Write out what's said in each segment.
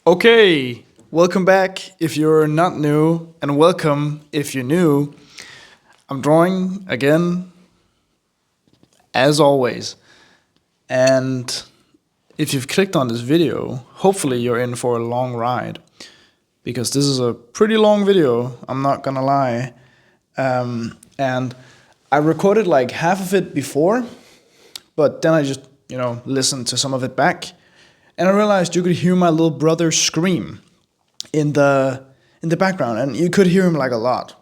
Okay, welcome back if you're not new, and welcome if you're new. I'm drawing again, as always. And if you've clicked on this video, hopefully you're in for a long ride. Because this is a pretty long video, I'm not gonna lie. And I recorded like half of it before, but then I just, listened to some of it back. And I realized you could hear my little brother scream in the background, and you could hear him like a lot.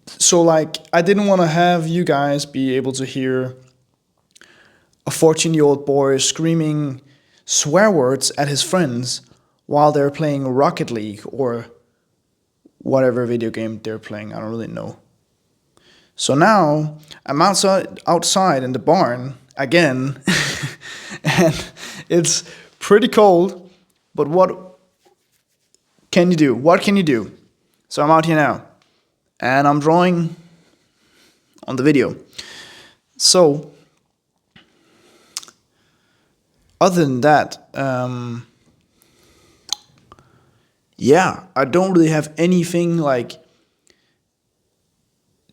So like I didn't want to have you guys be able to hear a 14-year-old boy screaming swear words at his friends while they're playing Rocket League or whatever video game they're playing. I don't really know. So now I'm outside in the barn again, and it's pretty cold. But what can you do? What can you do? So I'm out here now, and I'm drawing on the video. So other than that, yeah, I don't really have anything like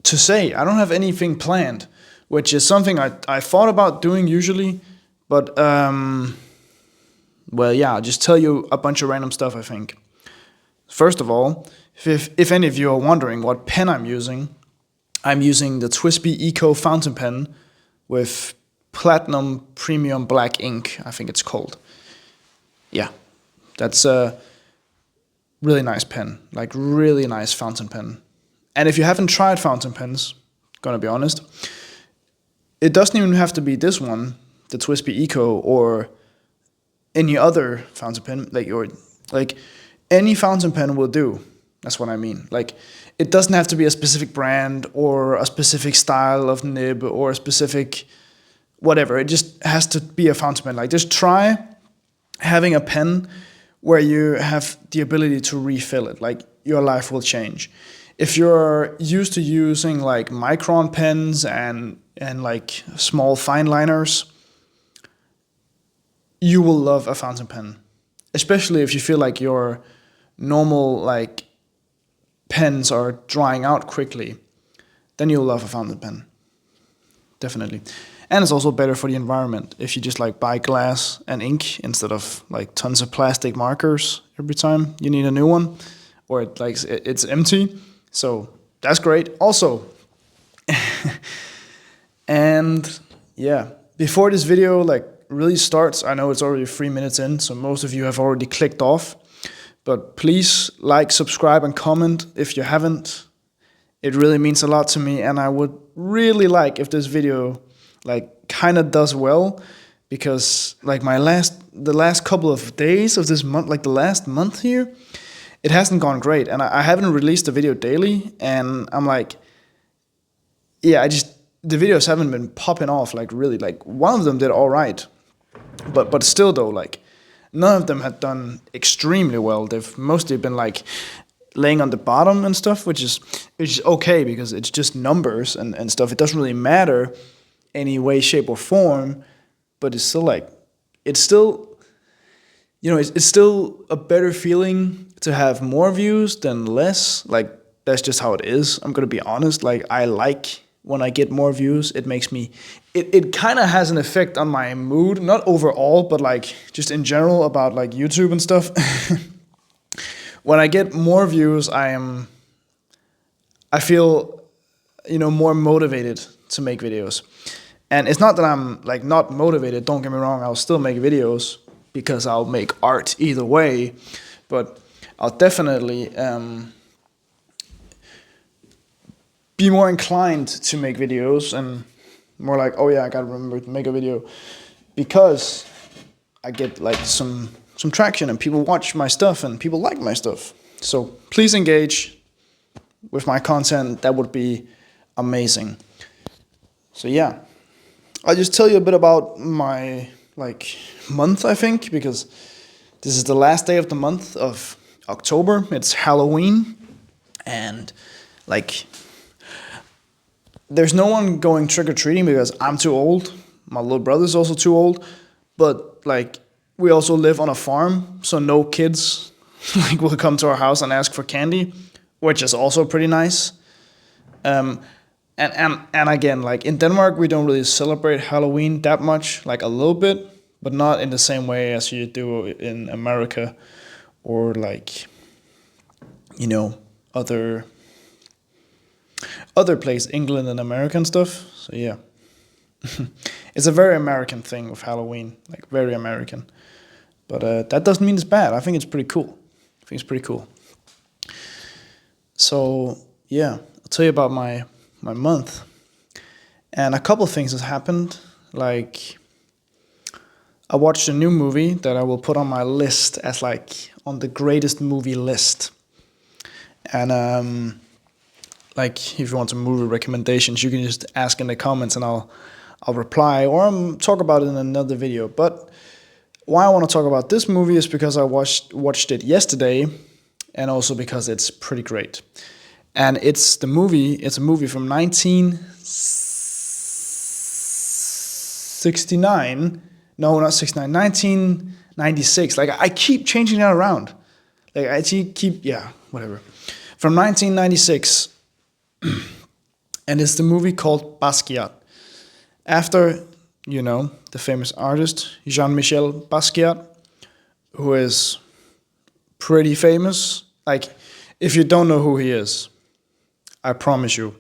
to say. I don't have anything planned, which is something I thought about doing usually, but well, yeah, I'll just tell you a bunch of random stuff, I think. First of all, if any of you are wondering what pen I'm using the Twisby Eco fountain pen with platinum premium black ink, I think it's called. Yeah, that's a really nice pen, like really nice fountain pen. And if you haven't tried fountain pens, gonna be honest, it doesn't even have to be this one, the Twisby Eco, or any other fountain pen, like any fountain pen will do. That's what I mean. Like, it doesn't have to be a specific brand or a specific style of nib or a specific whatever. It just has to be a fountain pen. Like, just try having a pen where you have the ability to refill it. Like, your life will change. If you're used to using like micron pens and like small fine liners, you will love a fountain pen. Especially if you feel like your normal like pens are drying out quickly, then you'll love a fountain pen. Definitely. And it's also better for the environment if you just like buy glass and ink instead of like tons of plastic markers every time you need a new one, or it's empty. So that's great. Also, and yeah, before this video like really starts, I know it's already 3 minutes in, so most of you have already clicked off. But please like, subscribe, and comment if you haven't. It really means a lot to me, and I would really like if this video like kind of does well, because like the last couple of days of this month, like the last month here, it hasn't gone great, and I haven't released a video daily, and I'm like, yeah, the videos haven't been popping off, like really, like one of them did all right, but still though, like none of them had done extremely well. They've mostly been like laying on the bottom and stuff, which is okay because it's just numbers and stuff. It doesn't really matter any way, shape, or form, but it's still like, it's still a better feeling to have more views than less. Like, that's just how it is. I'm gonna be honest. Like, I like when I get more views. It makes me, it kind of has an effect on my mood, not overall, but like just in general about like YouTube and stuff. When I get more views, I feel, more motivated to make videos. And it's not that I'm like not motivated, don't get me wrong, I'll still make videos because I'll make art either way, but I'll definitely be more inclined to make videos and more like, oh yeah, I gotta remember to make a video, because I get like some traction and people watch my stuff and people like my stuff. So please engage with my content. That would be amazing. So yeah, I'll just tell you a bit about my like month, I think, because this is the last day of the month of October. It's Halloween, and like there's no one going trick-or-treating because I'm too old. My little brother's also too old. But like we also live on a farm, so no kids like will come to our house and ask for candy, which is also pretty nice. Um, and again, like in Denmark, we don't really celebrate Halloween that much, like a little bit, but not in the same way as you do in America, or like, you know, other place, England and American stuff. So yeah, it's a very American thing with Halloween, like very American. But that doesn't mean it's bad. I think it's pretty cool. I think it's pretty cool. So yeah, I'll tell you about my month, and a couple of things has happened. Like, I watched a new movie that I will put on my list as like on the greatest movie list. And like, if you want some movie recommendations, you can just ask in the comments, and I'll reply, or talk about it in another video. But why I want to talk about this movie is because I watched it yesterday, and also because it's pretty great. And it's a movie from 1969. No, not 69. 1996. Like, I keep changing that around. Like, I keep, yeah, whatever. From 1996. And it's the movie called Basquiat. After, you know, the famous artist Jean-Michel Basquiat, who is pretty famous. Like, if you don't know who he is, I promise you,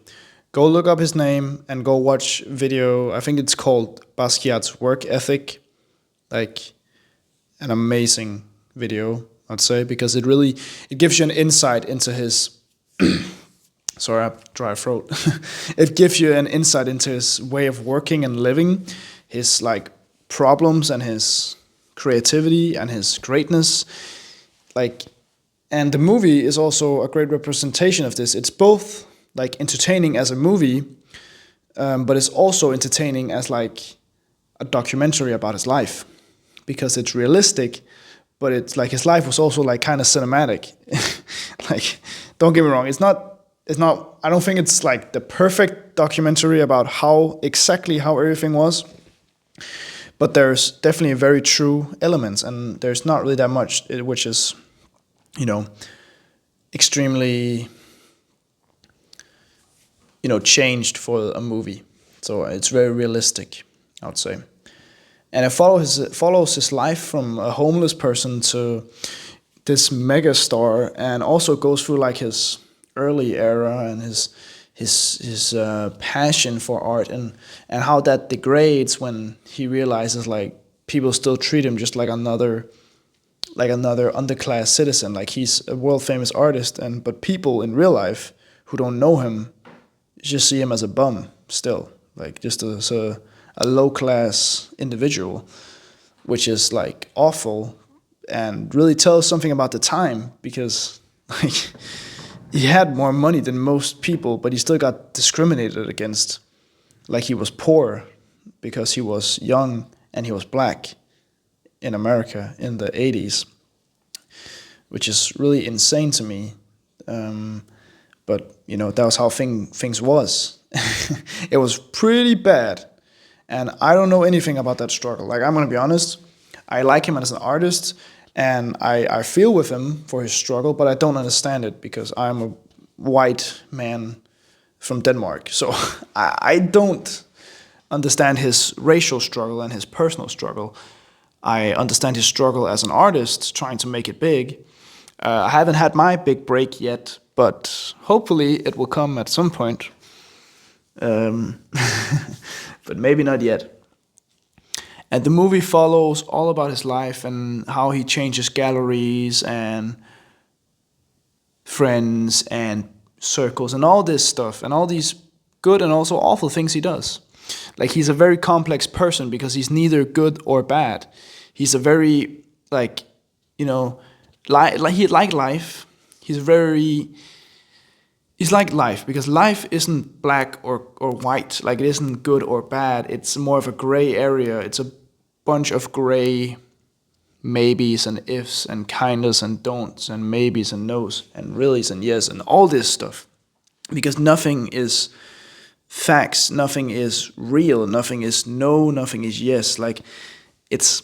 go look up his name and go watch video. I think it's called Basquiat's Work Ethic. Like, an amazing video, I'd say, because it gives you an insight into his sorry, I have dry throat. It gives you an insight into his way of working and living, his like problems and his creativity and his greatness. Like, and the movie is also a great representation of this. It's both like entertaining as a movie, but it's also entertaining as like a documentary about his life, because it's realistic, but it's like his life was also like kind of cinematic. Like, don't get me wrong, it's not. I don't think it's like the perfect documentary about how everything was, but there's definitely very true elements, and there's not really that much which is, you know, extremely, you know, changed for a movie. So it's very realistic, I would say. And it follows his life from a homeless person to this mega star, and also goes through like his early era and his passion for art, and how that degrades when he realizes like people still treat him just like another underclass citizen. Like, he's a world famous artist, but people in real life who don't know him just see him as a bum still, like just as a low class individual, which is like awful, and really tells something about the time, because like, he had more money than most people, but he still got discriminated against. Like, he was poor because he was young and he was black in America in the 80s, which is really insane to me. But, you know, that was how things was. It was pretty bad. And I don't know anything about that struggle. Like, I'm going to be honest. I like him as an artist, and I feel with him for his struggle, but I don't understand it because I'm a white man from Denmark. So I don't understand his racial struggle and his personal struggle. I understand his struggle as an artist, trying to make it big. I haven't had my big break yet, but hopefully it will come at some point. But maybe not yet. And the movie follows all about his life and how he changes galleries and friends and circles and all this stuff and all these good and also awful things he does. Like, he's a very complex person because he's neither good or bad. He's a very, like, you know, he like life. He's like life, because life isn't black or white. Like, it isn't good or bad. It's more of a gray area. It's a bunch of gray maybes and ifs and kindas and don'ts and maybes and no's and reallys and yes and all this stuff. Because nothing is facts, nothing is real, nothing is no, nothing is yes. Like, it's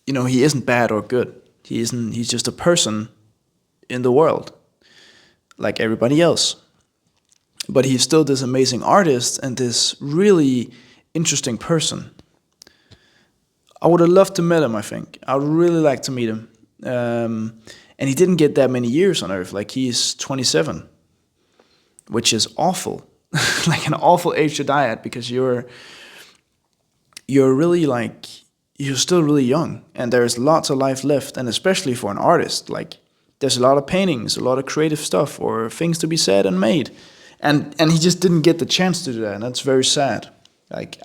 he isn't bad or good. He isn't. He's just a person in the world, like everybody else. But he's still this amazing artist and this really interesting person. I would have loved to meet him. I think I would really like to meet him. And he didn't get that many years on Earth. Like he's 27, which is awful, like an awful age to die at because you're really like you're still really young and there's lots of life left, and especially for an artist, like there's a lot of paintings, a lot of creative stuff or things to be said and made, and he just didn't get the chance to do that, and that's very sad. Like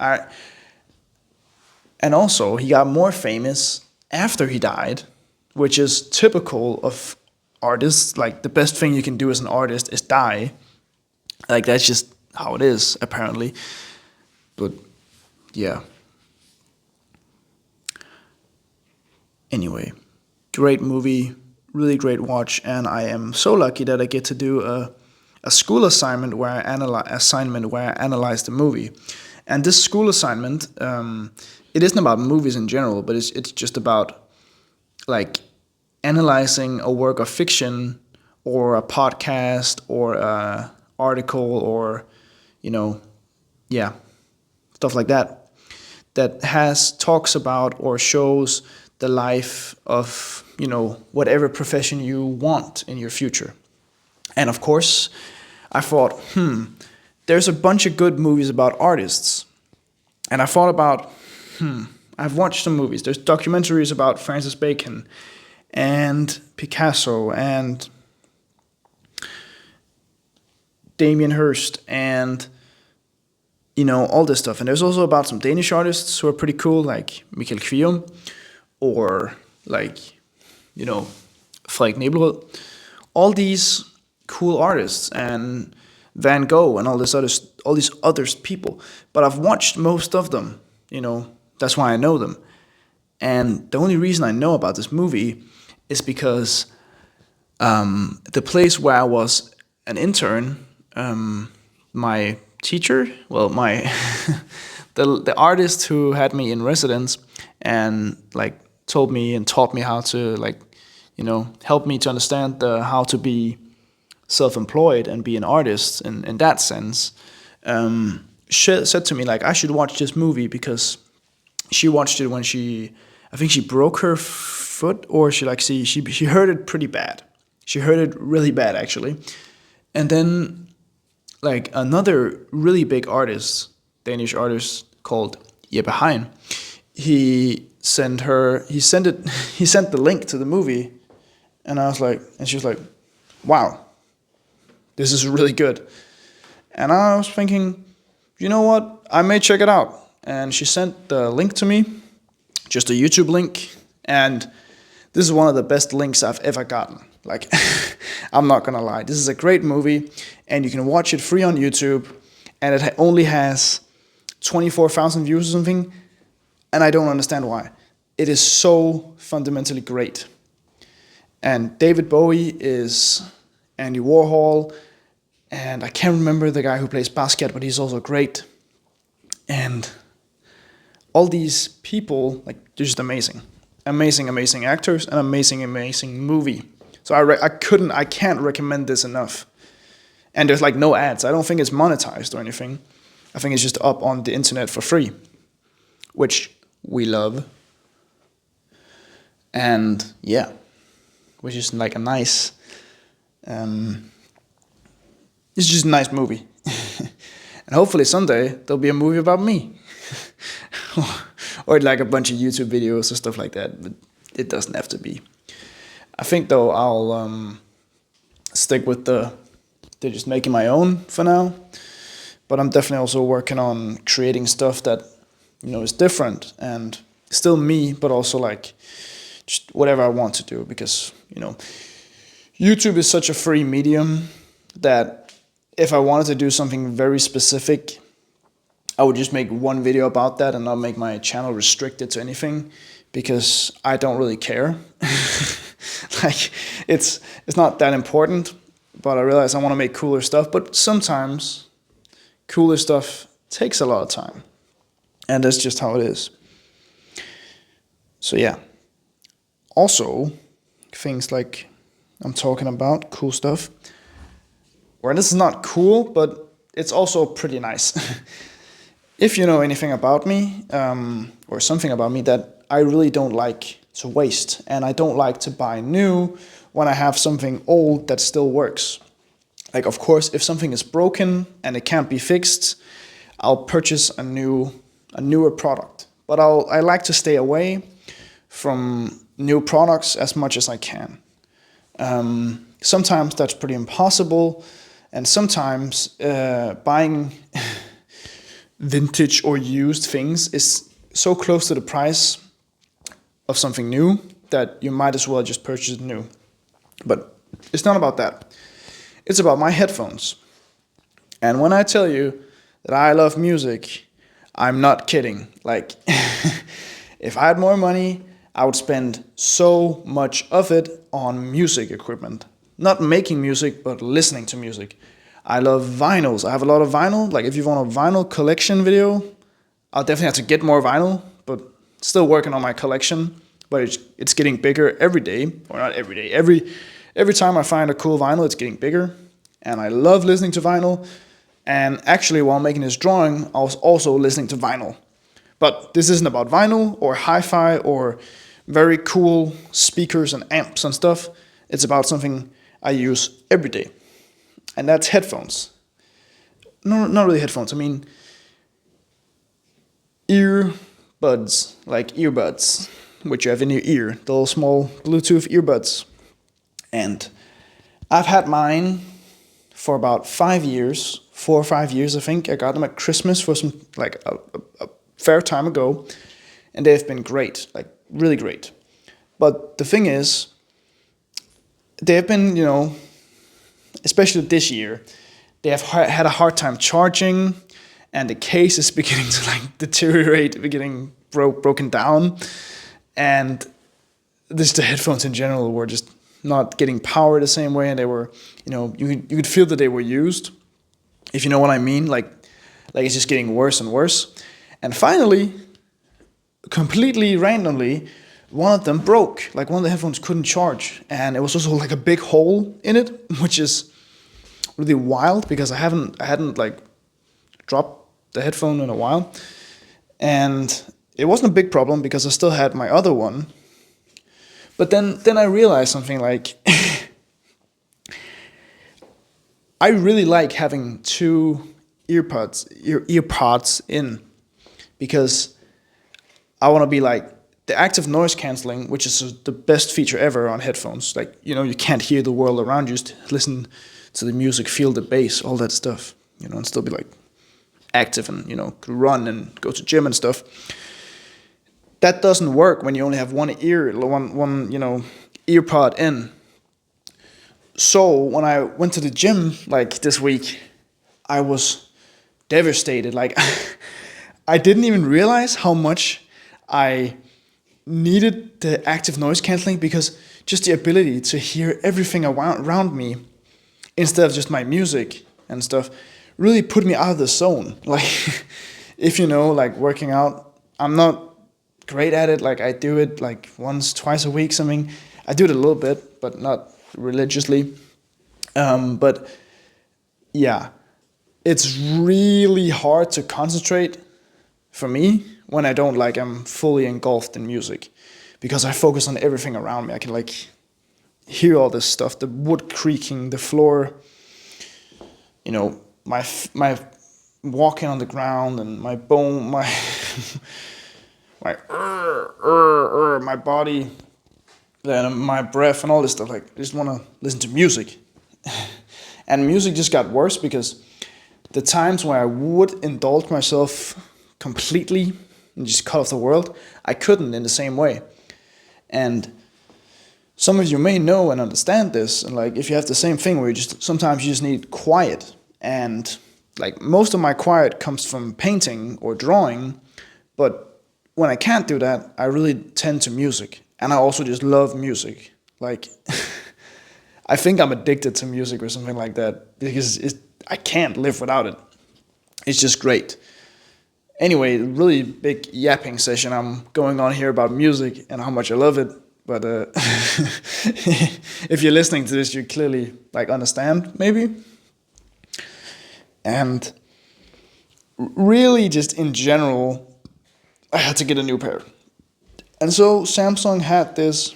and also he got more famous after he died, which is typical of artists. Like the best thing you can do as an artist is die. Like that's just how it is apparently. But yeah. Anyway, great movie, really great watch, and I am so lucky that I get to do a school assignment where I analyze the movie. And this school assignment, it isn't about movies in general, but it's just about like analyzing a work of fiction or a podcast or a article or yeah, stuff like that has talks about or shows the life of whatever profession you want in your future. And of course I thought there's a bunch of good movies about artists, and I thought about I've watched some movies. There's documentaries about Francis Bacon and Picasso and Damien Hirst and all this stuff. And there's also about some Danish artists who are pretty cool, like Michael Kvium or like Frederik Nebelrød. All these cool artists and Van Gogh and all these other people. But I've watched most of them. That's why I know them. And the only reason I know about this movie is because the place where I was an intern, my teacher, well, my the artist who had me in residence and like told me and taught me how to help me to understand how to be self-employed and be an artist in that sense. She said to me like I should watch this movie because she watched it when I think she broke her foot, or she hurt it pretty bad. She hurt it really bad actually. And then like another really big artist, Danish artist called Jeppe, he sent the link to the movie, and she was like, wow, this is really good. And I was thinking, you know what, I may check it out. And she sent the link to me, just a YouTube link, and this is one of the best links I've ever gotten. Like, I'm not gonna lie, this is a great movie, and you can watch it free on YouTube, and it only has 24,000 views or something, and I don't understand why. It is so fundamentally great. And David Bowie is Andy Warhol, and I can't remember the guy who plays basket, but he's also great. And all these people, like, they're just amazing. Amazing actors, and amazing movie. So I can't recommend this enough. And there's like no ads. I don't think it's monetized or anything. I think it's just up on the internet for free, which we love. And yeah, which is like a nice, it's just a nice movie. And hopefully someday there'll be a movie about me. Or like a bunch of YouTube videos or stuff like that, but it doesn't have to be. I think though I'll stick with the just making my own for now. But I'm definitely also working on creating stuff that is different and still me, but also like just whatever I want to do, because YouTube is such a free medium that if I wanted to do something very specific, I would just make one video about that and not make my channel restricted to anything, because I don't really care. Like it's not that important, but I realize I want to make cooler stuff, but sometimes cooler stuff takes a lot of time, and that's just how it is. So yeah, also things like I'm talking about, cool stuff. Or this is not cool, but it's also pretty nice. If you know anything about me, or something about me, that I really don't like to waste, and I don't like to buy new when I have something old that still works. Like, of course, if something is broken and it can't be fixed, I'll purchase a newer product. But I like to stay away from new products as much as I can. Sometimes that's pretty impossible, and sometimes buying vintage or used things is so close to the price of something new that you might as well just purchase it new. But it's not about that. It's about my headphones. And when I tell you that I love music, I'm not kidding. Like, if I had more money, I would spend so much of it on music equipment. Not making music, but listening to music. I love vinyls. I have a lot of vinyl. Like, if you want a vinyl collection video, I'll definitely have to get more vinyl, but still working on my collection. But it's getting bigger every day, or not every day. Every time I find a cool vinyl, it's getting bigger. And I love listening to vinyl. And actually, while making this drawing, I was also listening to vinyl. But this isn't about vinyl or hi-fi or very cool speakers and amps and stuff. It's about something I use every day. And that's headphones. No, not really headphones. I mean, earbuds, like earbuds, which you have in your ear, the little small Bluetooth earbuds. And I've had mine for about 5 years, 4 or 5 years, I think. I got them at Christmas for some, like a fair time ago. And they've been great, like really great. But the thing is, they've been, especially this year, they have had a hard time charging, and the case is beginning to like deteriorate, beginning broken down, and the headphones in general were just not getting power the same way, and they were, you could feel that they were used, if you know what I mean, like it's just getting worse and worse, and finally, completely randomly, one of them broke. Like, one of the headphones couldn't charge, and it was also like a big hole in it, which is really wild because I hadn't like dropped the headphone in a while, and it wasn't a big problem because I still had my other one. But then I realized something, like I really like having two earpods in, because I want to be like the active noise cancelling, which is the best feature ever on headphones. Like, you can't hear the world around you, just listen to the music, feel the bass, all that stuff, and still be like active and, run and go to gym and stuff. That doesn't work when you only have one earpod in. So when I went to the gym like this week, I was devastated. Like, I didn't even realize how much I needed the active noise cancelling, because just the ability to hear everything around me instead of just my music and stuff really put me out of the zone. Like, if like working out, I'm not great at it. Like, I do it like once, twice a week, something. I do it a little bit, but not religiously. But yeah, it's really hard to concentrate for me when I don't I'm fully engulfed in music, because I focus on everything around me. I can hear all this stuff, the wood creaking, the floor, my walking on the ground, and my bone, my my body, then my breath and all this stuff. Like, I just want to listen to music. And music just got worse, because the times where I would indulge myself completely and just cut off the world, I couldn't in the same way. And some of you may know and understand this, and if you have the same thing where sometimes you just need quiet, and most of my quiet comes from painting or drawing, but when I can't do that, I really tend to music, and I also just love music. I think I'm addicted to music or something like that, because I can't live without it. It's just great. Anyway, really big yapping session I'm going on here about music and how much I love it, but if you're listening to this, you clearly like understand maybe. And really, just in general, I had to get a new pair. And so Samsung had this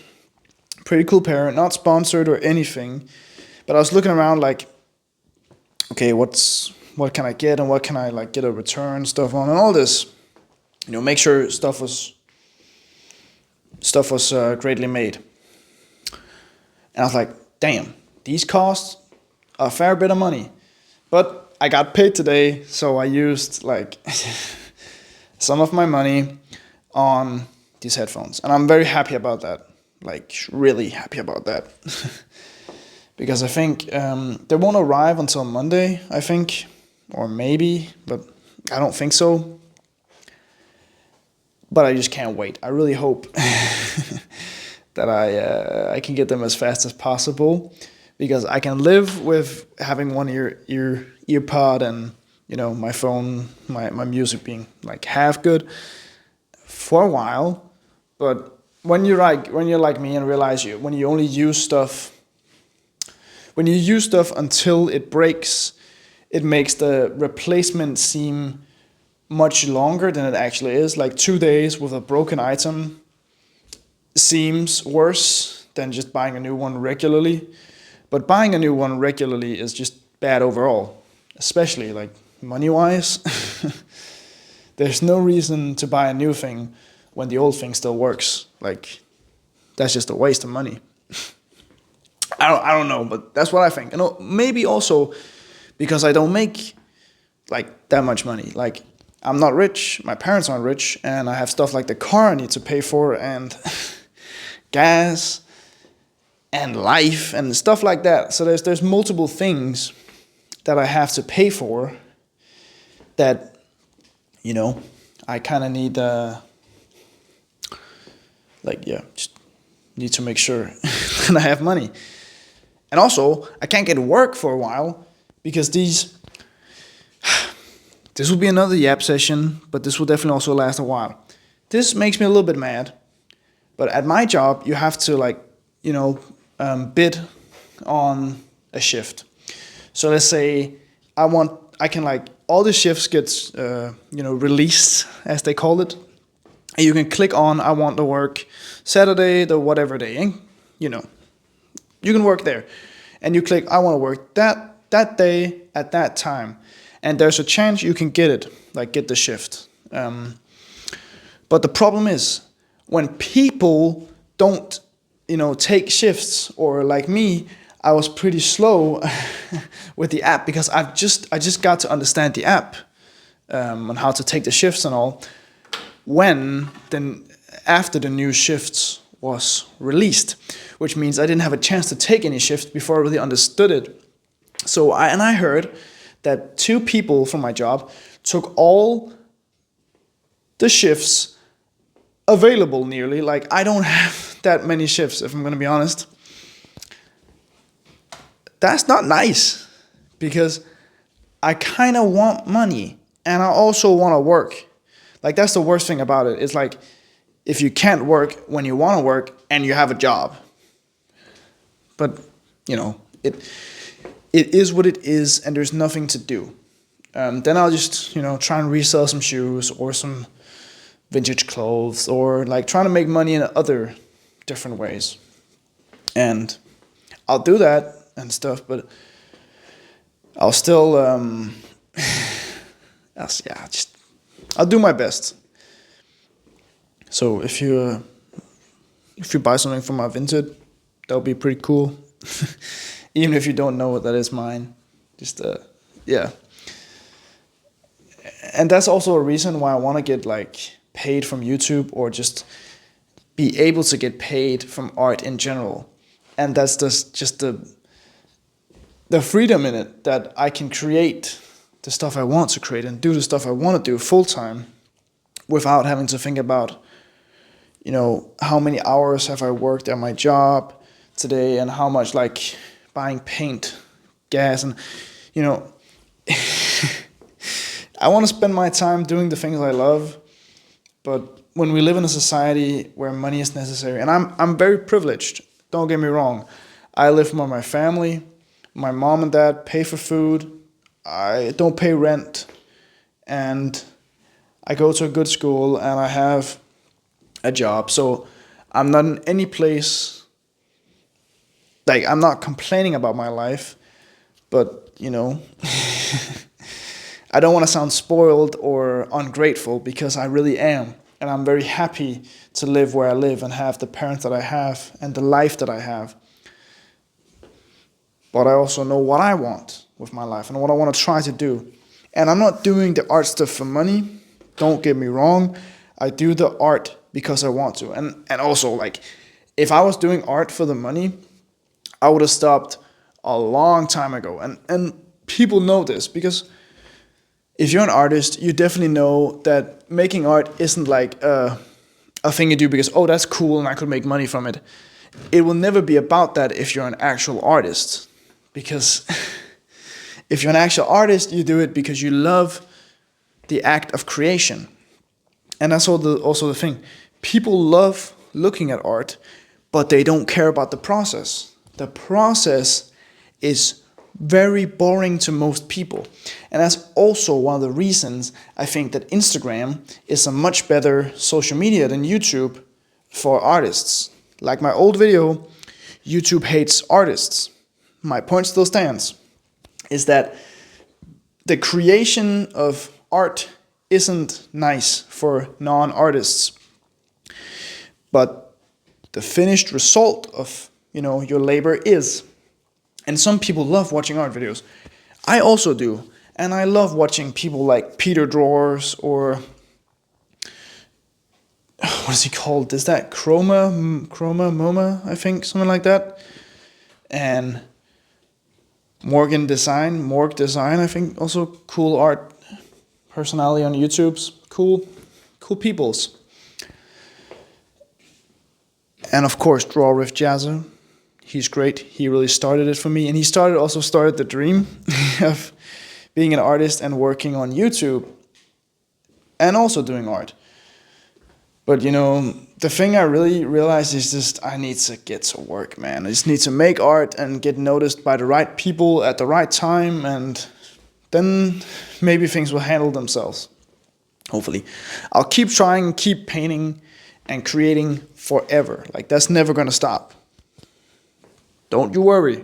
pretty cool pair, not sponsored or anything, but I was looking around like, okay, what can I get and what can I like get a return stuff on and all this, make sure stuff was greatly made. And I was like, damn, these cost a fair bit of money, but I got paid today, so I used like some of my money on these headphones, and I'm very happy about that. Like really happy about that. Because I think they won't arrive until Monday, I think, or maybe, but I don't think so. But I just can't wait. I really hope that I can get them as fast as possible, because I can live with having one ear pod and my phone, my music being like half good for a while. But when you're like me and realize when you only use stuff. When you use stuff until it breaks, it makes the replacement seem much longer than it actually is. Like 2 days with a broken item seems worse than just buying a new one regularly. But buying a new one regularly is just bad overall, especially like money-wise. There's no reason to buy a new thing when the old thing still works. Like, that's just a waste of money. I don't know, but that's what I think. Maybe also because I don't make like that much money. Like, I'm not rich, my parents aren't rich, and I have stuff like the car I need to pay for, and gas, and life, and stuff like that. So there's multiple things that I have to pay for that, I kind of need, just need to make sure that I have money. And also, I can't get work for a while because this will be another yap session, but this will definitely also last a while. This makes me a little bit mad, but at my job, you have to bid on a shift. So let's say I can all the shifts gets released, as they call it, and you can click on I want to work Saturday, the whatever day, you can work there, and you click I want to work that day at that time, and there's a chance you can get the shift. But the problem is when people don't take shifts, or like me, I was pretty slow with the app because I just got to understand the app on how to take the shifts and all after the new shifts was released, which means I didn't have a chance to take any shifts before I really understood it. So I heard that 2 people from my job took all the shifts available nearly. Like, I don't have that many shifts, if I'm going to be honest. That's not nice, because I kind of want money and I also want to work. Like, that's the worst thing about it. It's like, if you can't work when you want to work and you have a job. But, it is what it is, and there's nothing to do. Then I'll just, try and resell some shoes or some vintage clothes, or trying to make money in other different ways. And I'll do that and stuff, but I'll still, I'll do my best. So if you buy something from my Vinted, that'll be pretty cool. Even if you don't know that is mine, just yeah. And that's also a reason why I want to get paid from YouTube, or just be able to get paid from art in general. And that's just the freedom in it, that I can create the stuff I want to create and do the stuff I want to do full time without having to think about, how many hours have I worked at my job today, and how much buying paint, gas, and I want to spend my time doing the things I love, but when we live in a society where money is necessary, and I'm very privileged. Don't get me wrong. I live with my family. My mom and dad pay for food. I don't pay rent, and I go to a good school, and I have a job. So I'm not in any place, like, I'm not complaining about my life, but I don't want to sound spoiled or ungrateful, because I really am. And I'm very happy to live where I live and have the parents that I have and the life that I have. But I also know what I want with my life and what I want to try to do. And I'm not doing the art stuff for money. Don't get me wrong. I do the art because I want to. And also, like, if I was doing art for the money, I would have stopped a long time ago. And people know this, because if you're an artist, you definitely know that making art isn't like a thing you do because, oh, that's cool and I could make money from it. It will never be about that if you're an actual artist. Because if you're an actual artist, you do it because you love the act of creation. And that's also the thing. People love looking at art, but they don't care about the process. The process is very boring to most people. And that's also one of the reasons I think that Instagram is a much better social media than YouTube for artists. Like my old video, YouTube hates artists. My point still stands, is that the creation of art isn't nice for non-artists. But the finished result of, your labor is. And some people love watching art videos. I also do. And I love watching people like Peter Drawers or, what is he called? Is that MoMA, I think, something like that. And Morg Design, I think, also cool art personality on YouTube's cool peoples. And of course, Draw with Jazza. He's great. He really started it for me. And he also started the dream of being an artist and working on YouTube and also doing art. But, the thing I really realized is just I need to get to work, man. I just need to make art and get noticed by the right people at the right time. And then maybe things will handle themselves. Hopefully. I'll keep trying, keep painting and creating forever. Like, that's never going to stop. Don't you worry.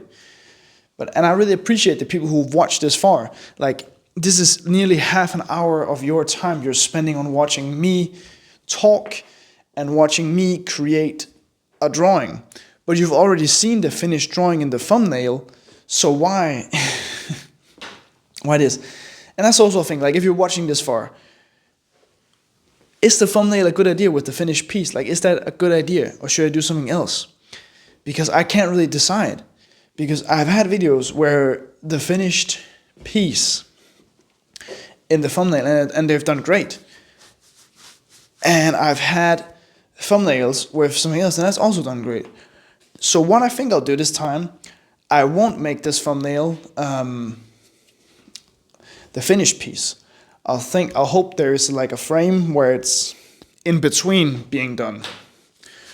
And I really appreciate the people who've watched this far. Like, this is nearly half an hour of your time you're spending on watching me talk and watching me create a drawing. But you've already seen the finished drawing in the thumbnail, so why? Why this? And that's also a thing, like, if you're watching this far, is the thumbnail a good idea with the finished piece? Like, is that a good idea, or should I do something else? Because I can't really decide. Because I've had videos where the finished piece in the thumbnail, and they've done great. And I've had thumbnails with something else, and that's also done great. So what I think I'll do this time, I won't make this thumbnail the finished piece. I'll hope there is like a frame where it's in between being done.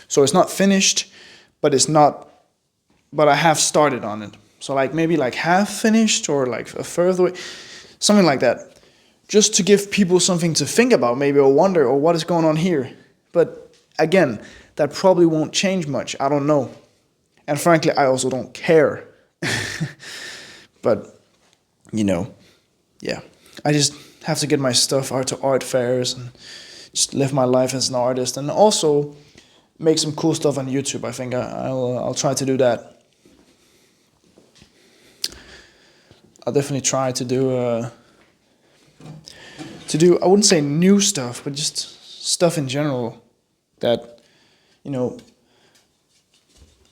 So it's not finished, but I have started on it. So like maybe like half finished or like a further way, something like that. Just to give people something to think about, maybe, or wonder, or what is going on here. But again, that probably won't change much. I don't know. And frankly, I also don't care. But, yeah. I just have to get my stuff out to art fairs and just live my life as an artist. And also make some cool stuff on YouTube. I think I'll try to do that. I'll definitely try to do I wouldn't say new stuff, but just stuff in general that,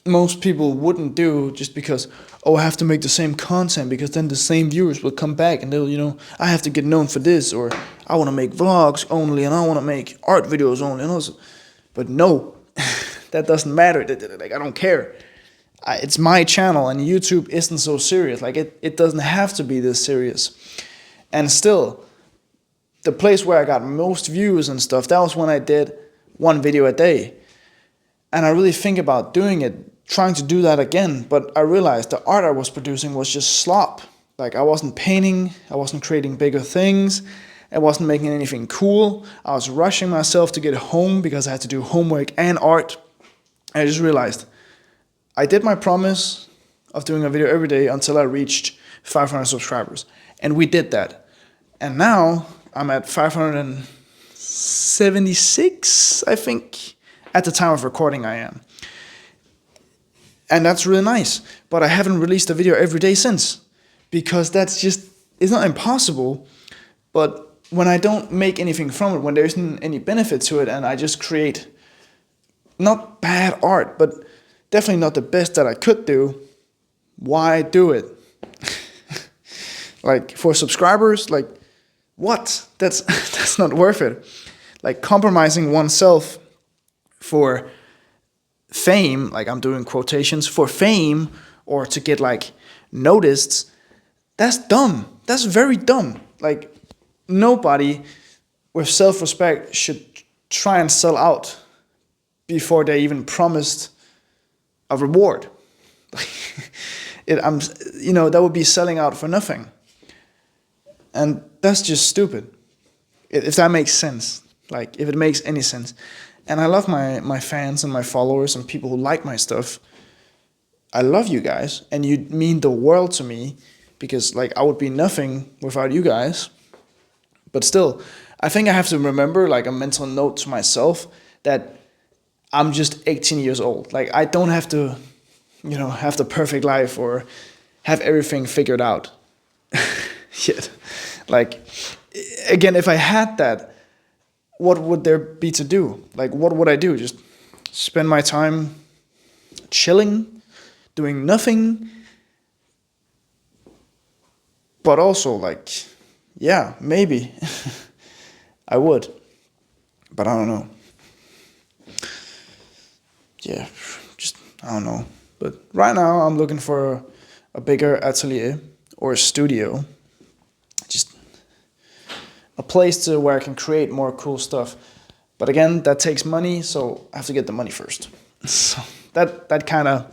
most people wouldn't do just because, I have to make the same content because then the same viewers will come back and they'll, I have to get known for this, or I want to make vlogs only and I want to make art videos only. And also, but no, that doesn't matter. Like, I don't care. It's my channel and YouTube isn't so serious. Like, it doesn't have to be this serious. And still, the place where I got most views and stuff, that was when I did one video a day. And I really think about doing it, trying to do that again, but I realized the art I was producing was just slop. Like I wasn't painting, I wasn't creating bigger things, I wasn't making anything cool. I was rushing myself to get home because I had to do homework and art. And I just realized I did my promise of doing a video every day until I reached 500 subscribers. And we did that. And now I'm at 576, I think. At the time of recording, I am. And that's really nice. But I haven't released a video every day since. Because that's just, it's not impossible. But when I don't make anything from it, when there isn't any benefit to it, and I just create not bad art, but definitely not the best that I could do, why do it? Like for subscribers, like what? That's not worth it. Like compromising oneself for fame, like I'm doing quotations, for fame or to get like noticed, that's dumb. That's very dumb. Like nobody with self-respect should try and sell out before they even promised a reward. That would be selling out for nothing. And that's just stupid. If that makes sense. Like, if it makes any sense. And I love my fans and my followers and people who like my stuff. I love you guys. And you mean the world to me. Because, like, I would be nothing without you guys. But still, I think I have to remember, like, a mental note to myself that I'm just 18 years old. Like, I don't have to, have the perfect life or have everything figured out yet. Like, again, if I had that, what would there be to do? Like, what would I do? Just spend my time chilling, doing nothing? But also, like, yeah, maybe I would. But I don't know. Yeah, I don't know. But right now I'm looking for a bigger atelier or a studio. Just a place where I can create more cool stuff. But again, that takes money, so I have to get the money first. So that kind of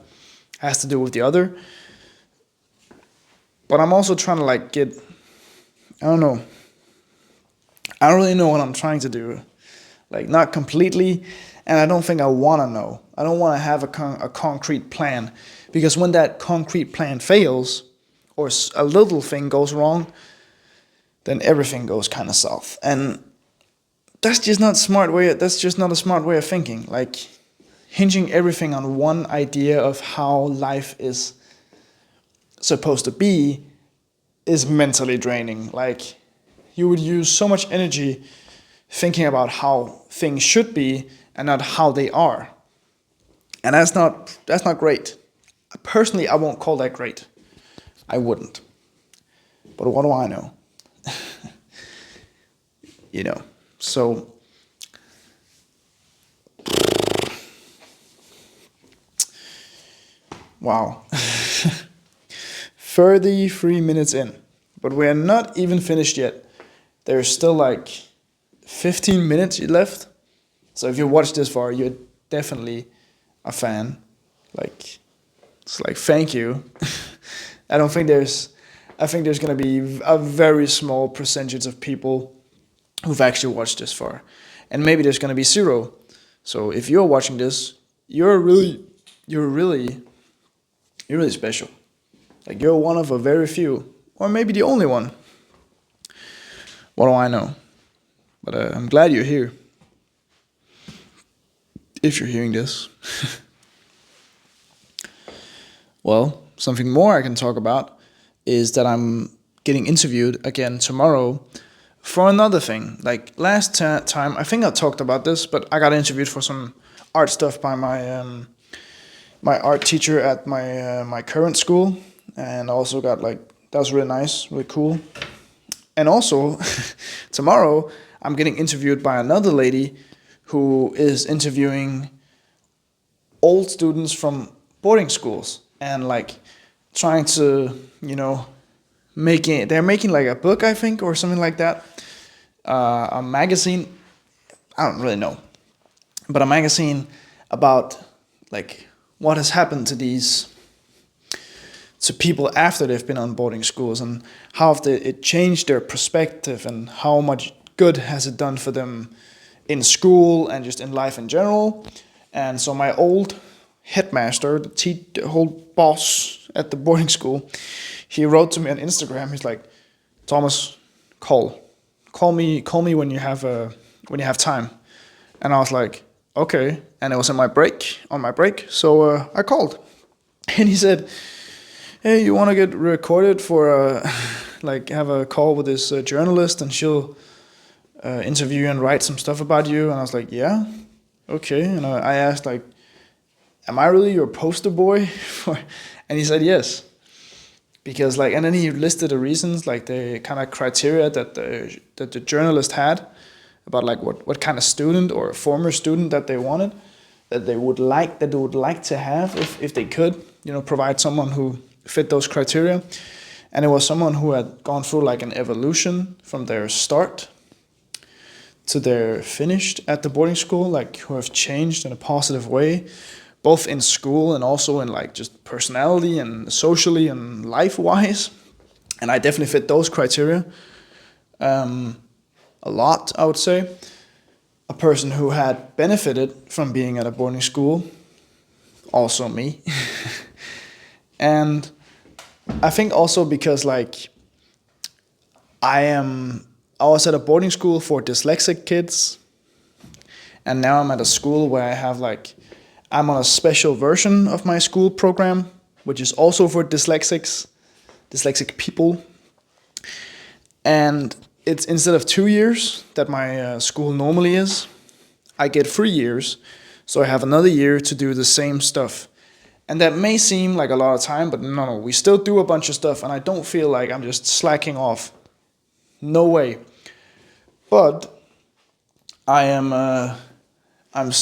has to do with the other. But I'm also trying to like I don't know. I don't really know what I'm trying to do. Like not completely, and I don't think I want to know. I don't want to have a concrete plan, because when that concrete plan fails, or a little thing goes wrong, then everything goes kind of south. And that's just not smart way. That's just not a smart way of thinking. Like hinging everything on one idea of how life is supposed to be is mentally draining. Like you would use so much energy thinking about how things should be and not how they are. And that's not great. Personally, I won't call that great. I wouldn't. But what do I know? So wow. 33 minutes in. But we are not even finished yet. There's still like 15 minutes left. So if you watched this far, you're definitely a fan. Like, it's like, thank you. I think there's going to be a very small percentage of people who've actually watched this far. And maybe there's going to be zero. So if you're watching this, you're really special. Like you're one of a very few, or maybe the only one. What do I know? But I'm glad you're here. If you're hearing this. Well, something more I can talk about is that I'm getting interviewed again tomorrow for another thing. Like last time, I think I talked about this, but I got interviewed for some art stuff by my my art teacher at my current school, and also got that was really nice, really cool. And also tomorrow I'm getting interviewed by another lady who is interviewing old students from boarding schools and like trying to, they're making like a book, I think, or something like that, a magazine. I don't really know, but a magazine about like what has happened to these to people after they've been on boarding schools, and how have it changed their perspective, and how much good has it done for them in school and just in life in general. And so my old headmaster, the whole boss at the boarding school, he wrote to me on Instagram. He's like, Thomas, call me when you have time. And I was like, okay. And it was on my break. So I called, and he said, hey, you want to get recorded for like have a call with this journalist, and she'll interview you and write some stuff about you. And I was like, yeah, okay. And I asked like, am I really your poster boy for? And he said yes, because like, and then he listed the reasons, like the kind of criteria that the journalist had about like what kind of student or former student that they wanted, that they would like to have if they could, provide someone who fit those criteria. And it was someone who had gone through like an evolution from their start to their finished at the boarding school, like who have changed in a positive way, both in school and also in like just personality and socially and life-wise. And I definitely fit those criteria a lot, I would say. A person who had benefited from being at a boarding school, also me. And I think also because like I was at a boarding school for dyslexic kids, and now I'm at a school where I'm on a special version of my school program, which is also for dyslexic people. And it's instead of 2 years that my school normally is, I get 3 years. So I have another year to do the same stuff. And that may seem like a lot of time, but no, we still do a bunch of stuff, and I don't feel like I'm just slacking off. No way. But I am, I'm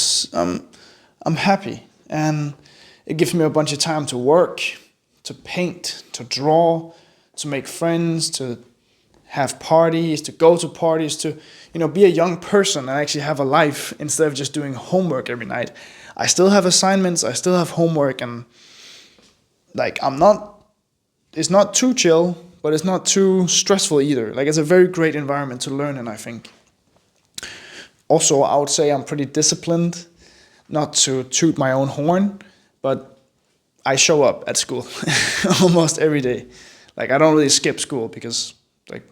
happy, and it gives me a bunch of time to work, to paint, to draw, to make friends, to have parties, to go to parties, to be a young person and actually have a life instead of just doing homework every night. I still have assignments, I still have homework, and like it's not too chill, but it's not too stressful either. Like it's a very great environment to learn in, I think. Also, I would say I'm pretty disciplined, not to toot my own horn, but I show up at school almost every day. Like I don't really skip school because like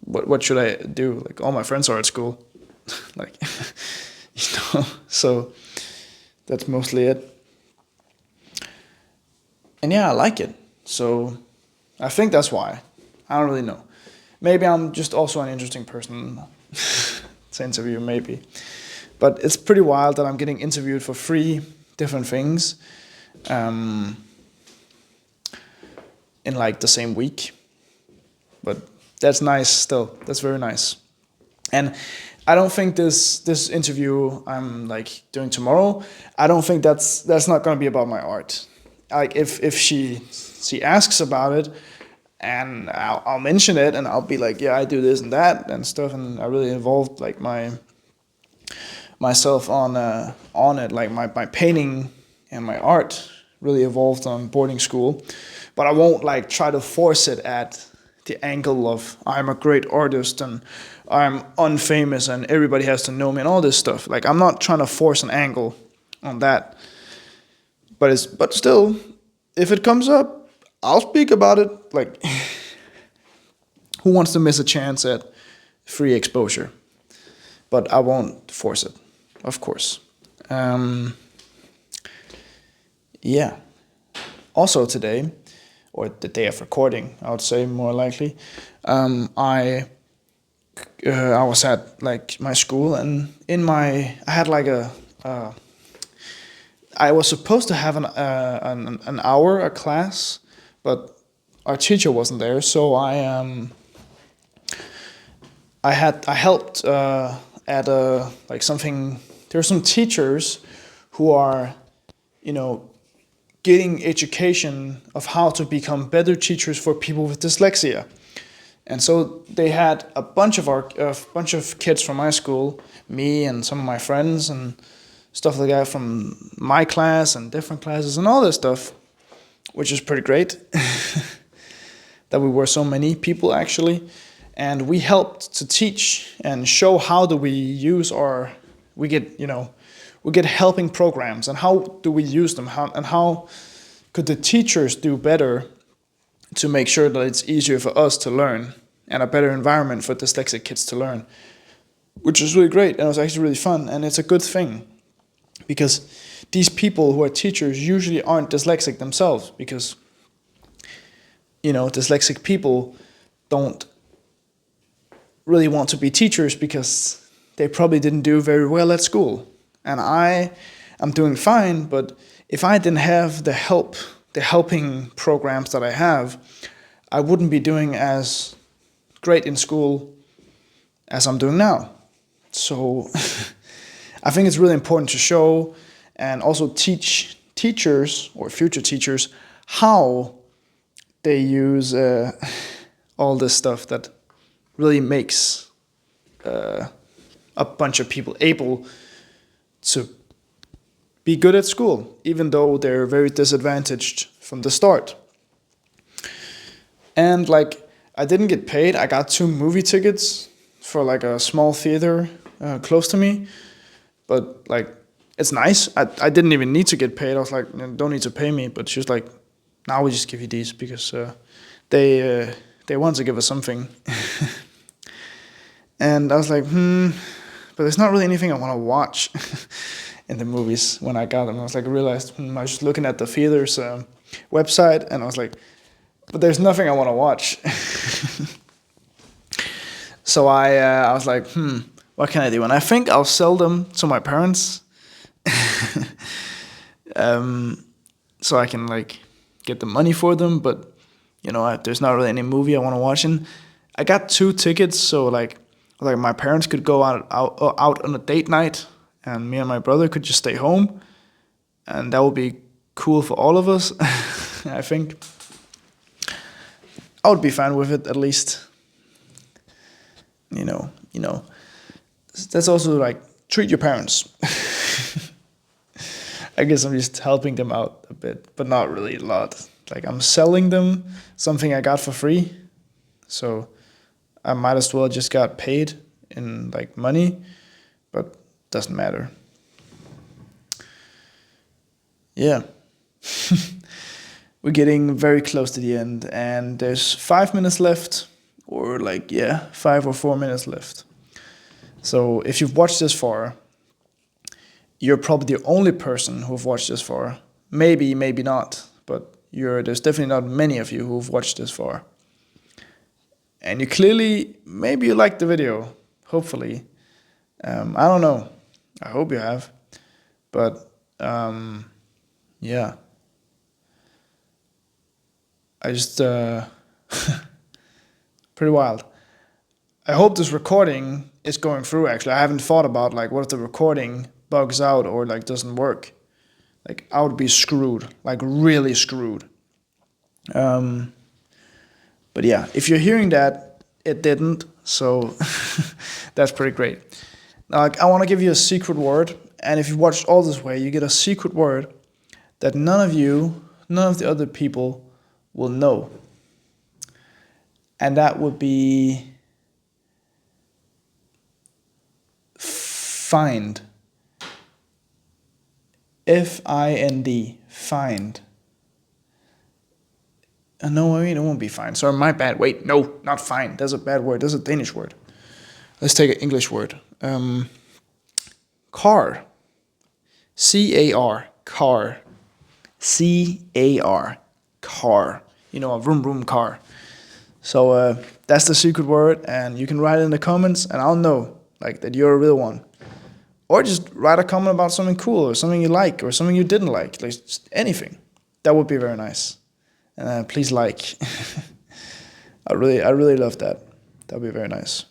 what should I do? Like all my friends are at school. Like so that's mostly it. And yeah, I like it. So I think that's why. I don't really know. Maybe I'm just also an interesting person to interview, maybe. But it's pretty wild that I'm getting interviewed for 3 different things in like the same week. But that's nice still. That's very nice. And I don't think this interview I'm like doing tomorrow, I don't think that's not going to be about my art. Like if she asks about it, and I'll mention it, and I'll be like, yeah, I do this and that and stuff, and I really involved like myself on it, like my painting and my art really evolved on boarding school. But I won't like try to force it at the angle of I'm a great artist and I'm unfamous and everybody has to know me and all this stuff. Like I'm not trying to force an angle on that. But still, if it comes up, I'll speak about it. Like who wants to miss a chance at free exposure? But I won't force it, of course. Yeah. Also today, or the day of recording, I would say more likely, I was at like my school, and I had like I was supposed to have an hour a class, but our teacher wasn't there, so I helped at like something. There are some teachers who are, getting education of how to become better teachers for people with dyslexia. And so they had a bunch of kids from my school, me and some of my friends, and stuff like that from my class and different classes and all this stuff, which is pretty great. That we were so many people actually, and we helped to teach and show how do we use our, we get helping programs, and how do we use them, how could the teachers do better to make sure that it's easier for us to learn and a better environment for dyslexic kids to learn, which is really great, and it was actually really fun, and it's a good thing because these people who are teachers usually aren't dyslexic themselves, because dyslexic people don't really want to be teachers because they probably didn't do very well at school. And I am doing fine, but if I didn't have the helping programs that I have, I wouldn't be doing as great in school as I'm doing now. So I think it's really important to show and also teach teachers or future teachers how they use all this stuff that really makes a bunch of people able to be good at school, even though they're very disadvantaged from the start. And I didn't get paid. I got 2 movie tickets for a small theater close to me, but it's nice. I didn't even need to get paid. I was like, don't need to pay me, but she was like, now we just give you these because they want to give us something. And I was like, but there's not really anything I want to watch in the movies when I got them. I was I realized I was just looking at the theater's website, and I was like, but there's nothing I want to watch. So I was like, what can I do? And I think I'll sell them to my parents, so I can get the money for them. But there's not really any movie I want to watch. And I got 2 tickets, so my parents could go out on a date night, and me and my brother could just stay home, and that would be cool for all of us. I think I would be fine with it, at least. That's also treat your parents. I guess I'm just helping them out a bit, but not really a lot. I'm selling them something I got for free, so I might as well just got paid in money, but doesn't matter. Yeah. We're getting very close to the end, and there's 5 minutes left, or 5 or 4 minutes left. So if you've watched this far, you're probably the only person who've watched this far. Maybe not, but there's definitely not many of you who've watched this far. And you clearly, maybe you liked the video, hopefully. I don't know. I hope you have. But, yeah. I just, pretty wild. I hope this recording is going through, actually. I haven't thought about, what if the recording bugs out or, doesn't work. I would be screwed, really screwed. But yeah, if you're hearing that, it didn't, so that's pretty great. Now, I want to give you a secret word, and if you watched all this way, you get a secret word that none of the other people will know. And that would be find. F-I-N-D, find. No, I mean, it won't be fine. Sorry, my bad. Wait, no, not fine. That's a bad word. That's a Danish word. Let's take an English word. Car. C-A-R. Car. C-A-R. Car. A vroom vroom car. So that's the secret word, and you can write it in the comments, and I'll know that you're a real one. Or just write a comment about something cool, or something you like, or something you didn't like. Just anything. That would be very nice. Please like. I really love that. That would be very nice.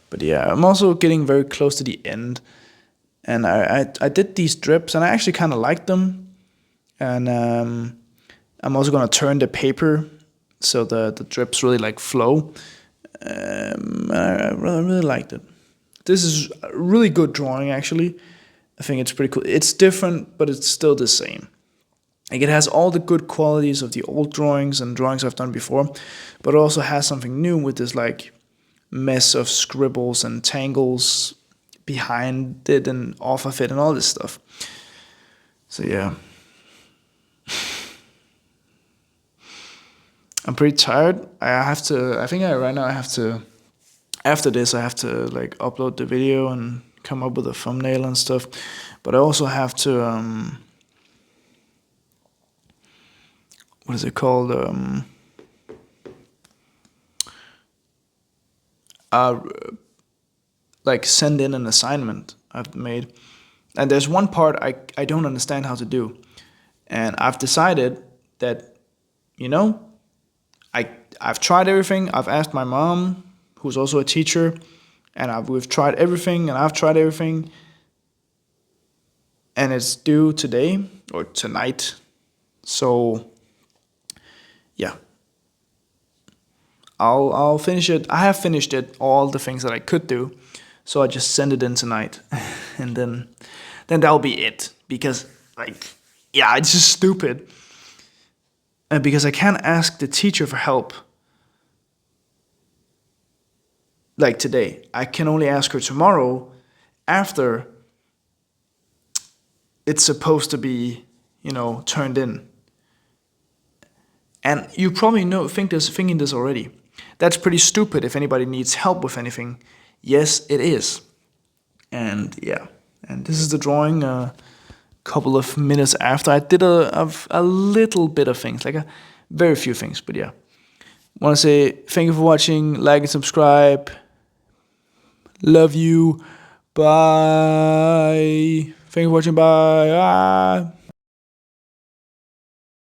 But yeah, I'm also getting very close to the end. And I did these drips, and I actually kind of liked them. And I'm also going to turn the paper so the drips really flow. I really liked it. This is a really good drawing, actually. I think it's pretty cool. It's different, but it's still the same. Like, it has all the good qualities of the old drawings and drawings I've done before, but it also has something new with this like mess of scribbles and tangles behind it and off of it and all this stuff. So yeah. I'm pretty tired. I think right now I have to, after this I have to like upload the video and come up with a thumbnail and stuff. But I also have to what is it called? Uh, like send in an assignment I've made. And there's one part I don't understand how to do. And I've decided that, you know, I've tried everything. I've asked my mom, who's also a teacher, and we've tried everything, and I've tried everything. And it's due today or tonight. So yeah. I'll finish it. I have finished it, all the things that I could do. So I just send it in tonight. And then that'll be it. Because like, yeah, it's just stupid. And because I can't ask the teacher for help like today. I can only ask her tomorrow after it's supposed to be, turned in. And you probably thinking this already. That's pretty stupid if anybody needs help with anything. Yes, it is. And yeah, and this is the drawing a couple of minutes after I did a little bit of things, like a very few things, but yeah. Want to say thank you for watching, like and subscribe. Love you. Bye. Thank you for watching. Bye.